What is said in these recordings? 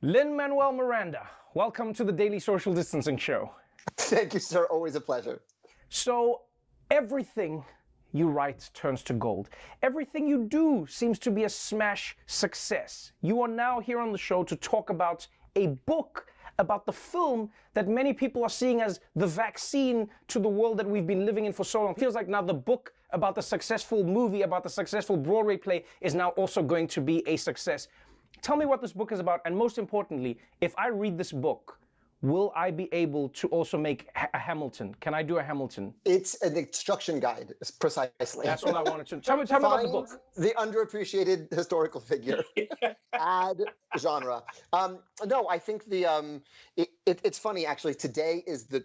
Lin-Manuel Miranda, welcome to the Daily Social Distancing Show. Thank you, sir. Always a pleasure. So, everything you write turns to gold. Everything you do seems to be a smash success. You are now here on the show to talk about a book about the film that many people are seeing as the vaccine to the world that we've been living in for so long. It feels like now the book about the successful movie, about the successful Broadway play, is now also going to be a success. Tell me what this book is about, and most importantly, if I read this book, will I be able to also make a Hamilton? Can I do a Hamilton? It's an instruction guide, precisely. That's all I wanted to. Tell me about the book. The underappreciated historical figure. Add genre. No, I think it's funny, actually. Today is the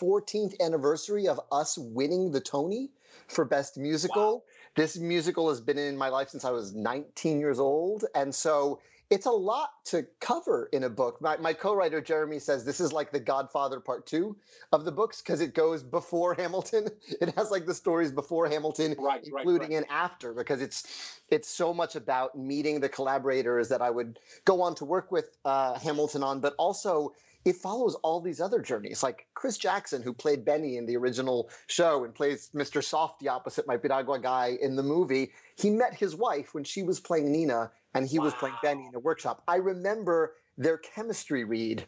14th anniversary of us winning the Tony for Best Musical. Wow. This musical has been in my life since I was 19 years old. And so it's a lot to cover in a book. My co-writer, Jeremy, says this is like the Godfather Part 2 of the books because it goes before Hamilton. It has like the stories before Hamilton, including and after, because it's so much about meeting the collaborators that I would go on to work with Hamilton on, but also it follows all these other journeys, like Chris Jackson, who played Benny in the original show and plays Mr. Softy opposite my Piragua guy in the movie. He met his wife when she was playing Nina and he was playing Benny in a workshop. I remember their chemistry read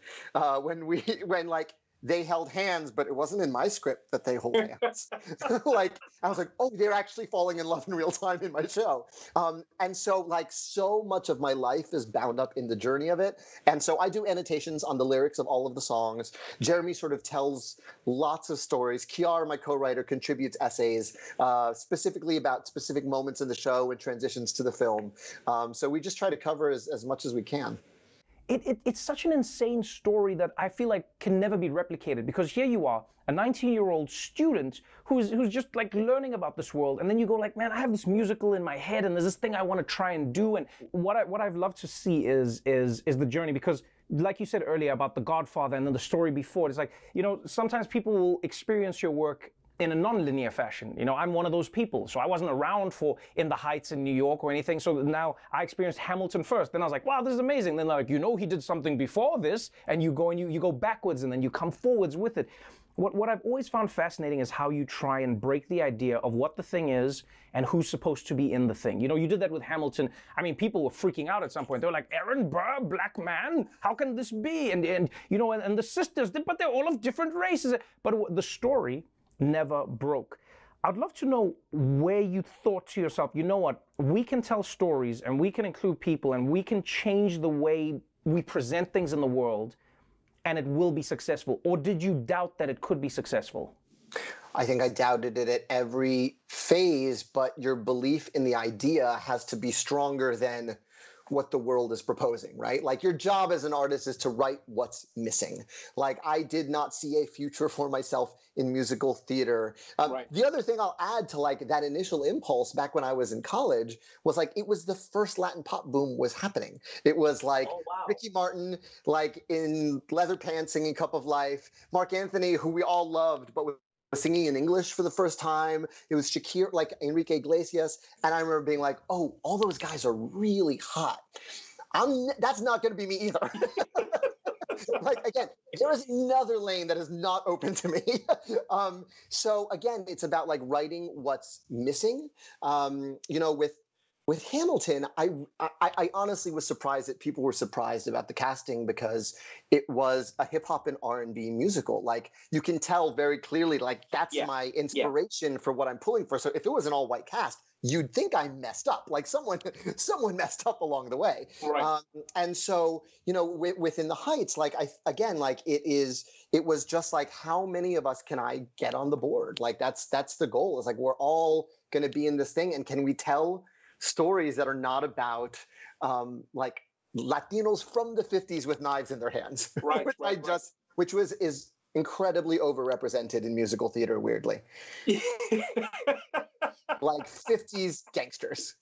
when they held hands, but it wasn't in my script that they hold hands. Like, I was like, oh, they're actually falling in love in real time in my show. And so like so much of my life is bound up in the journey of it. And so I do annotations on the lyrics of all of the songs. Jeremy sort of tells lots of stories. Kiara, my co-writer, contributes essays specifically about specific moments in the show and transitions to the film. So we just try to cover as much as we can. It's such an insane story that I feel like can never be replicated, because here you are, a 19-year-old student who's just like learning about this world, and then you go like, man, I have this musical in my head and there's this thing I want to try and do. And what I've loved to see is the journey, because like you said earlier about The Godfather and then the story before, it's like, you know, sometimes people will experience your work in a non-linear fashion. You know, I'm one of those people. So I wasn't around for In the Heights in New York or anything. So now I experienced Hamilton first. Then I was like, wow, this is amazing. Then like, you know, he did something before this, and you go and you go backwards and then you come forwards with it. What I've always found fascinating is how you try and break the idea of what the thing is and who's supposed to be in the thing. You know, you did that with Hamilton. I mean, people were freaking out at some point. They were like, Aaron Burr, black man, how can this be? And you know, and the sisters, but they're all of different races. But the story never broke. I'd love to know where you thought to yourself, you know what, we can tell stories and we can include people and we can change the way we present things in the world and it will be successful. Or did you doubt that it could be successful? I think I doubted it at every phase, but your belief in the idea has to be stronger than what the world is proposing, right? Like, your job as an artist is to write what's missing. Like, I did not see a future for myself in musical theater. The other thing I'll add to like that initial impulse back when I was in college was like, it was the first Latin pop boom was happening. It was like Ricky Martin, like in leather pants singing Cup of Life, Mark Anthony, who we all loved, but was singing in English for the first time. It was Shakira, like Enrique Iglesias. And I remember being like, oh, all those guys are really hot. That's not going to be me either. Like, again, there is another lane that is not open to me. So again, it's about like writing what's missing. You know, with Hamilton, I honestly was surprised that people were surprised about the casting, because it was a hip hop and R&B musical. Like, you can tell very clearly, like, that's my inspiration for what I'm pulling for. So if it was an all white cast, you'd think I messed up, like someone messed up along the way. And so, you know, within the Heights, like, it was just like, how many of us can I get on the board? Like, that's the goal. It's like, we're all going to be in this thing, and can we tell stories that are not about like Latinos from the 50s with knives in their hands, which is incredibly overrepresented in musical theater, weirdly. Like 50s gangsters.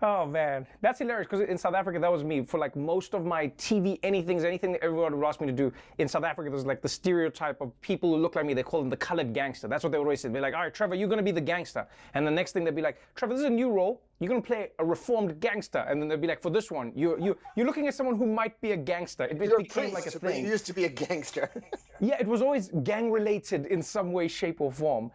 Oh man, that's hilarious because in South Africa that was me for like most of my TV anything that everyone would ask me to do. In South Africa there's like the stereotype of people who look like me. They call them the colored gangster. That's what they would always say. They're like, all right, Trevor, you're gonna be the gangster. And the next thing they'd be like, Trevor, this is a new role. You're gonna play a reformed gangster. And then they'd be like, for this one, you're looking at someone who might be a gangster. It became like a thing. You used to be a gangster. Yeah, it was always gang related in some way, shape, or form.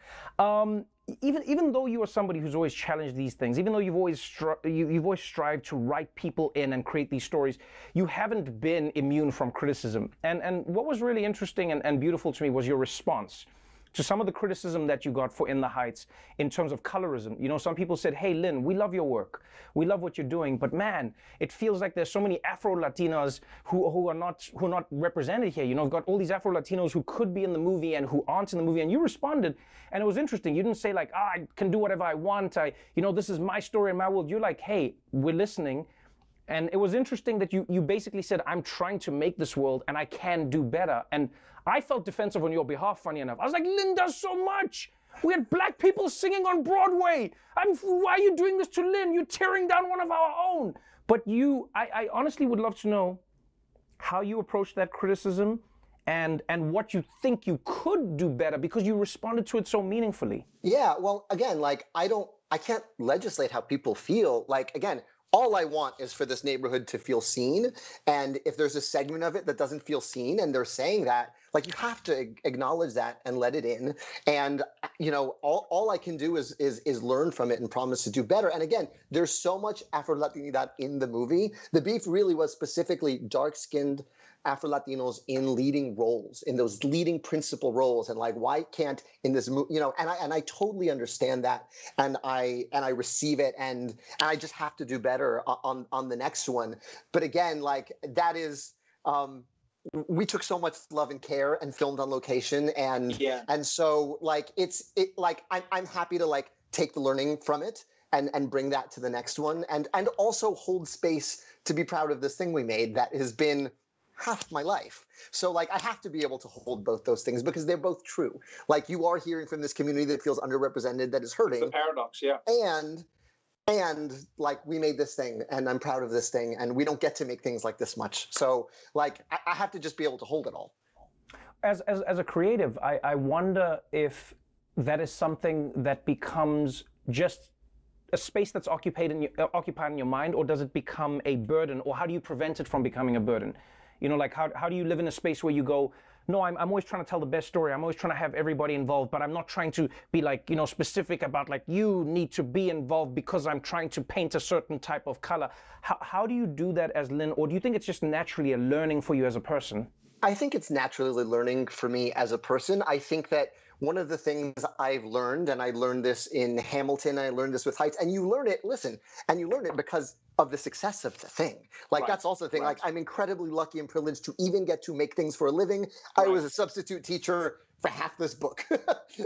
Even though you are somebody who's always challenged these things, even though you've always strived to write people in and create these stories, you haven't been immune from criticism. And what was really interesting and beautiful to me was your response to some of the criticism that you got for In the Heights in terms of colorism. You know, some people said, hey, Lin, we love your work. We love what you're doing, but man, it feels like there's so many Afro-Latinas who are not represented here. You know, we've got all these Afro-Latinos who could be in the movie and who aren't in the movie, and you responded, and it was interesting. You didn't say like, I can do whatever I want. This is my story and my world. You're like, hey, we're listening. And it was interesting that you basically said, I'm trying to make this world and I can do better. And I felt defensive on your behalf, funny enough. I was like, Lin does so much. We had black people singing on Broadway. Why are you doing this to Lin? You're tearing down one of our own. But I honestly would love to know how you approach that criticism and what you think you could do better because you responded to it so meaningfully. Yeah, well, again, like I can't legislate how people feel. Like, again, all I want is for this neighborhood to feel seen. And if there's a segment of it that doesn't feel seen and they're saying that, like you have to acknowledge that and let it in. And, all I can do is learn from it and promise to do better. And again, there's so much Afro-Latinidad in the movie. The beef really was specifically dark-skinned Afro-Latinos in leading roles, in those leading principal roles, and like why can't in this movie, and I totally understand that, and I receive it, and I just have to do better on the next one. But again, like that is, we took so much love and care and filmed on location, and so like I'm happy to like take the learning from it and bring that to the next one, and also hold space to be proud of this thing we made that has been half my life. So like I have to be able to hold both those things because they're both true. Like you are hearing from this community that feels underrepresented, that is hurting. It's a paradox, yeah. And like we made this thing and I'm proud of this thing and we don't get to make things like this much. So like I have to just be able to hold it all. As a creative, I wonder if that is something that becomes just a space that's occupied in your mind, or does it become a burden, or how do you prevent it from becoming a burden? Like how do you live in a space where you go, no, I'm always trying to tell the best story. I'm always trying to have everybody involved, but I'm not trying to be like, specific about like, you need to be involved because I'm trying to paint a certain type of color. How do you do that as Lin, or do you think it's just naturally a learning for you as a person? I think it's naturally learning for me as a person. I think that one of the things I've learned, and I learned this in Hamilton, and I learned this with Heights, and you learn it because of the success of the thing. Like, that's also the thing. Like, I'm incredibly lucky and privileged to even get to make things for a living. I was a substitute teacher for half this book.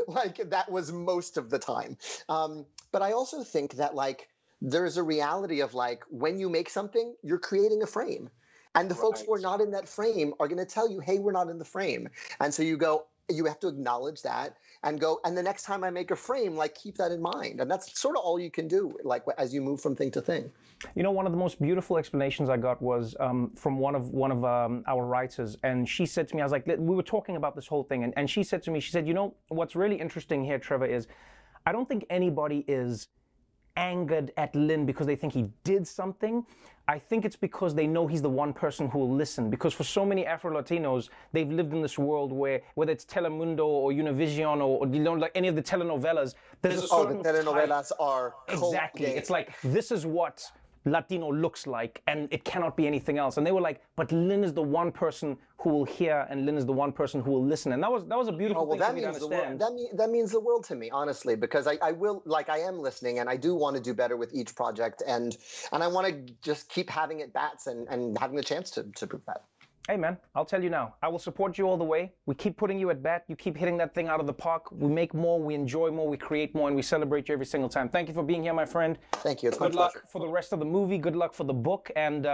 Like, that was most of the time. But I also think that, like, there's a reality of, like, when you make something, you're creating a frame. And the folks who are not in that frame are going to tell you, hey, we're not in the frame. And so you have to acknowledge that and go, and the next time I make a frame, like, keep that in mind. And that's sort of all you can do, like, as you move from thing to thing. One of the most beautiful explanations I got was from one of our writers, and she said to me, I was like, we were talking about this whole thing, and she said to me, what's really interesting here, Trevor, is I don't think anybody is angered at Lin because they think he did something. I think it's because they know he's the one person who will listen. Because for so many Afro-Latinos, they've lived in this world where, whether it's Telemundo or Univision or like any of the telenovelas, there's a certain the telenovelas are exactly. It's like, this is what Latino looks like, and it cannot be anything else. And they were like, but Lin is the one person who will hear, and Lin is the one person who will listen. And that was a beautiful thing for me to understand. That means the world to me, honestly, because I am listening, and I do want to do better with each project, and I want to just keep having at bats and having the chance to prove that. Hey man, I'll tell you now, I will support you all the way. We keep putting you at bat. You keep hitting that thing out of the park. We make more, we enjoy more, we create more, and we celebrate you every single time. Thank you for being here, my friend. Thank you. It's my pleasure. Good luck for the rest of the movie. Good luck for the book. And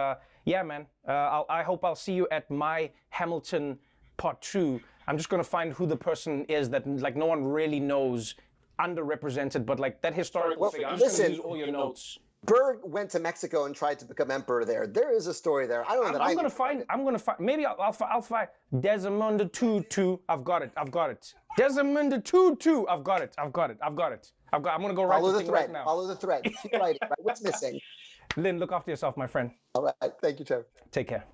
yeah, man, I hope I'll see you at my Hamilton Part 2. I'm just going to find who the person is that like no one really knows, underrepresented, but like that historical figure. I'm just going to use all your notes. Berg went to Mexico and tried to become emperor there. There is a story there. I don't know that I'm gonna find. Maybe I'll find Desmond Tutu. I've got it. Desmond Tutu. I've got it. I'm gonna go write the thing right now. Follow the thread. Keep writing. Right? What's missing? Lin, look after yourself, my friend. All right. Thank you, Trevor. Take care.